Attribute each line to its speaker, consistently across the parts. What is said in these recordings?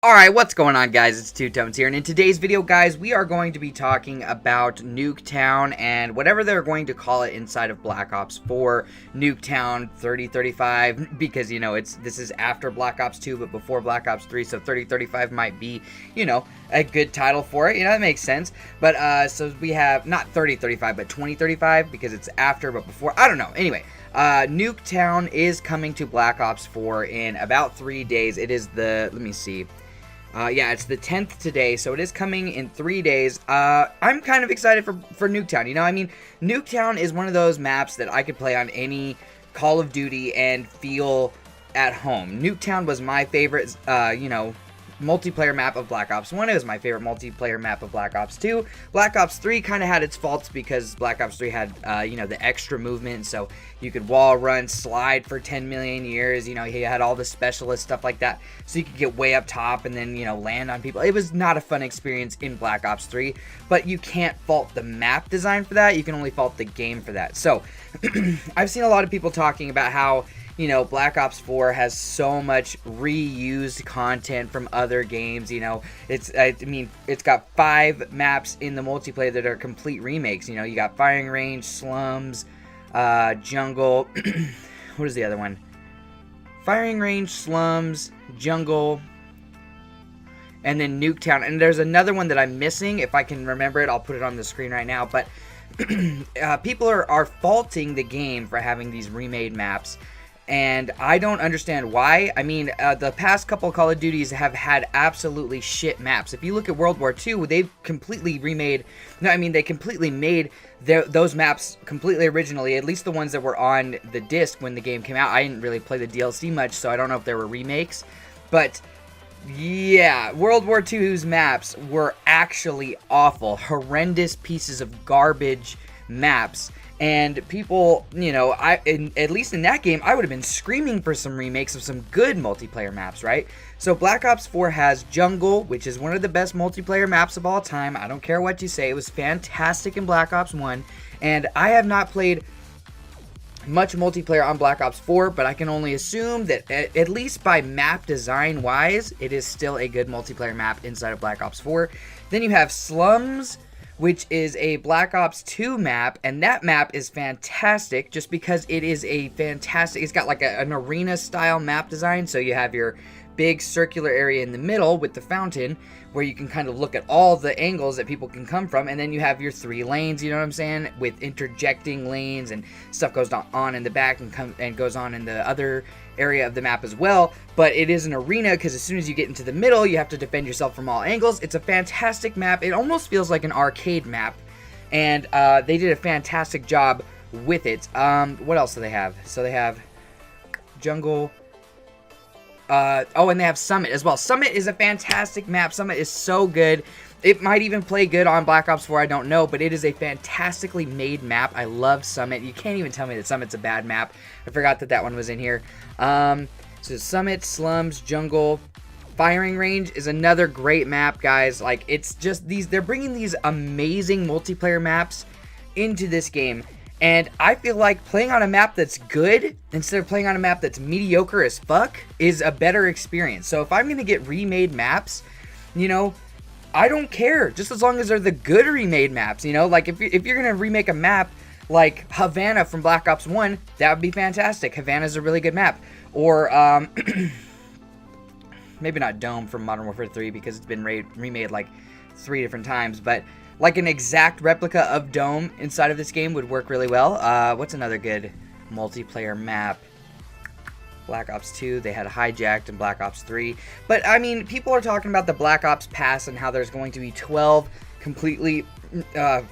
Speaker 1: Alright, what's going on, guys? It's Two Tones here, and in today's video, guys, we are going to be talking about Nuketown and whatever they're going to call it inside of Black Ops 4, Nuketown 3035, because, you know, this is after Black Ops 2, but before Black Ops 3, so 3035 might be, you know, a good title for it, you know, that makes sense. But, so we have, not 3035, but 2035, because it's after, but before, I don't know, anyway. Nuketown is coming to Black Ops 4 in about 3 days. It is the, let me see. Yeah, it's the 10th today, so it is coming in 3 days. I'm kind of excited for Nuketown. You know, I mean, Nuketown is one of those maps that I could play on any Call of Duty and feel at home. Nuketown was my favorite, you know, multiplayer map of Black Ops 1. It was my favorite multiplayer map of Black Ops 2. Black Ops 3 kind of had its faults because Black Ops 3 had, you know, the extra movement, so you could wall run, slide for 10 million years, you know, he had all the specialist stuff like that, so you could get way up top and then, you know, land on people. It was not a fun experience in Black Ops 3, but you can't fault the map design for that, you can only fault the game for that. So, I've seen a lot of people talking about how, you know, Black Ops 4 has so much reused content from other games, you know, I mean, it's got 5 maps in the multiplayer that are complete remakes, you know, you got Firing Range, Slums, Jungle, what is the other one? Firing Range, Slums, Jungle, and then Nuketown, and there's another one that I'm missing. If I can remember it, I'll put it on the screen right now, but people are faulting the game for having these remade maps, and I don't understand why. I mean, the past couple Call of Duties have had absolutely shit maps. If you look at World War II, they've completely remade, no, I mean, they completely made those maps completely originally, at least the ones that were on the disc when the game came out. I didn't really play the DLC much, so I don't know if there were remakes, but yeah, World War II's maps were actually awful, horrendous pieces of garbage maps. And people, you know, at least in that game, I would have been screaming for some remakes of some good multiplayer maps, right? So Black Ops 4 has Jungle, which is one of the best multiplayer maps of all time. I don't care what you say. It was fantastic in Black Ops 1. And I have not played much multiplayer on Black Ops 4, but I can only assume that at least by map design wise, it is still a good multiplayer map inside of Black Ops 4. Then you have Slums, which is a Black Ops 2 map, and that map is fantastic just because it is a fantastic, it's got like an arena style map design, so you have your big circular area in the middle with the fountain where you can kind of look at all the angles that people can come from, and then you have your 3 lanes, you know what I'm saying, with interjecting lanes, and stuff goes on in the back and goes on in the other area of the map as well. But it is an arena because as soon as you get into the middle, you have to defend yourself from all angles. It's a fantastic map. It almost feels like an arcade map, and they did a fantastic job with it. What else do they have? So they have Jungle. Oh, and they have Summit as well. Summit is a fantastic map. Summit is so good. It might even play good on Black Ops 4, I don't know, but it is a fantastically made map. I love Summit. You can't even tell me that Summit's a bad map. I forgot that one was in here. So Summit, Slums, Jungle, Firing Range is another great map, guys. Like, it's just they're bringing these amazing multiplayer maps into this game, and I feel like playing on a map that's good instead of playing on a map that's mediocre as fuck is a better experience. So if I'm going to get remade maps, you know, I don't care, just as long as they're the good remade maps, you know? Like, if you're going to remake a map like Havana from Black Ops 1, that would be fantastic. Havana's a really good map. Or, maybe not Dome from Modern Warfare 3 because it's been remade like 3 different times, but like an exact replica of Dome inside of this game would work really well. What's another good multiplayer map? Black Ops 2, they had Hijacked in Black Ops 3. But, I mean, people are talking about the Black Ops Pass and how there's going to be 12 completely,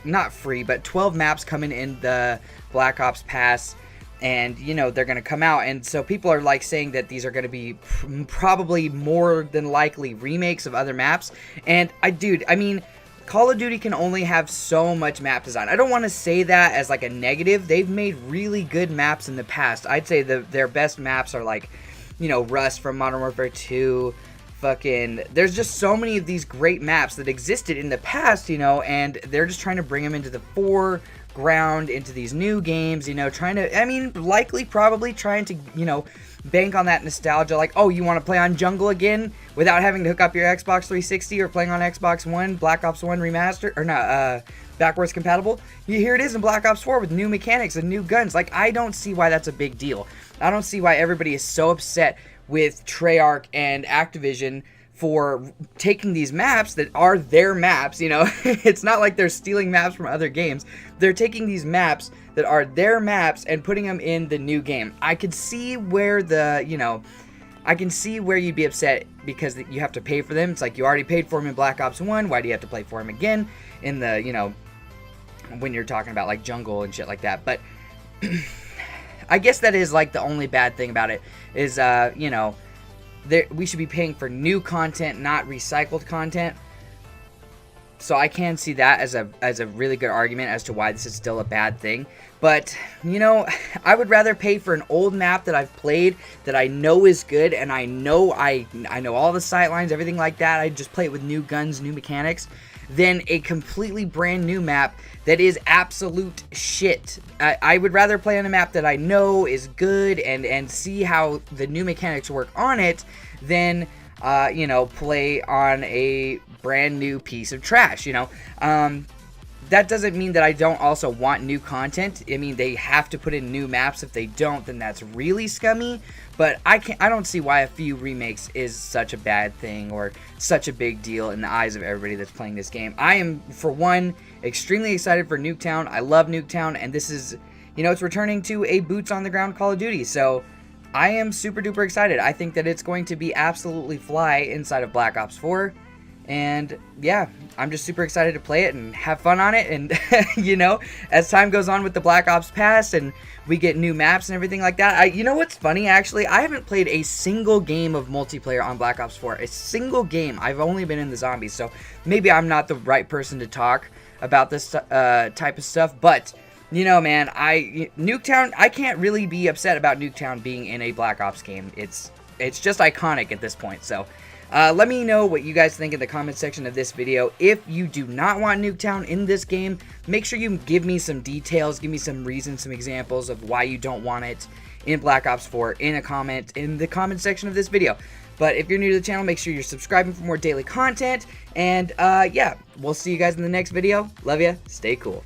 Speaker 1: not free, but 12 maps coming in the Black Ops Pass. And, you know, they're going to come out. And so people are, like, saying that these are going to be probably more than likely remakes of other maps. And, I mean, Call of Duty can only have so much map design. I don't want to say that as like a negative. They've made really good maps in the past. I'd say their best maps are like, you know, Rust from Modern Warfare 2. There's just so many of these great maps that existed in the past, you know, and they're just trying to bring them into the 4 ground into these new games, you know, trying to, I mean, likely probably trying to, you know, bank on that nostalgia, like, oh, you want to play on jungle again without having to hook up your Xbox 360 or playing on Xbox One, Black Ops 1 remastered, or not, backwards compatible. Here it is in Black Ops 4 with new mechanics and new guns. Like, I don't see why that's a big deal. I don't see why everybody is so upset with Treyarch and Activision for taking these maps that are their maps, you know. It's not like they're stealing maps from other games. They're taking these maps that are their maps and putting them in the new game. I could see where the, you know, I can see where you'd be upset because you have to pay for them. It's like you already paid for them in Black Ops 1. Why do you have to pay for them again in the, you know, when you're talking about like jungle and shit like that? But I guess that is like the only bad thing about it is, you know, we should be paying for new content, not recycled content. So I can see that as a really good argument as to why this is still a bad thing. But, you know, I would rather pay for an old map that I've played, that I know is good, and I know all the sightlines, everything like that. I just play it with new guns, new mechanics, than a completely brand new map that is absolute shit. I would rather play on a map that I know is good and see how the new mechanics work on it than, you know, play on a brand new piece of trash, you know. That doesn't mean that I don't also want new content. I mean, they have to put in new maps. If they don't, then that's really scummy. But I don't see why a few remakes is such a bad thing or such a big deal in the eyes of everybody that's playing this game. I am, for one, extremely excited for Nuketown. I love Nuketown, and this is, you know, it's returning to a boots-on-the-ground Call of Duty. So I am super duper excited. I think that it's going to be absolutely fly inside of Black Ops 4. And yeah, I'm just super excited to play it and have fun on it. And you know, as time goes on with the Black Ops Pass and we get new maps and everything like that, you know what's funny, actually, I haven't played a single game of multiplayer on Black Ops 4. A single game. I've only been in the zombies, so maybe I'm not the right person to talk about this type of stuff. But you know, man, Nuketown, I can't really be upset about Nuketown being in a Black Ops game. It's just iconic at this point. So let me know what you guys think in the comment section of this video. If you do not want Nuketown in this game, make sure you give me some details, give me some reasons, some examples of why you don't want it in Black Ops 4 in a comment in the comment section of this video. But if you're new to the channel, make sure you're subscribing for more daily content. And yeah, we'll see you guys in the next video. Love ya. Stay cool.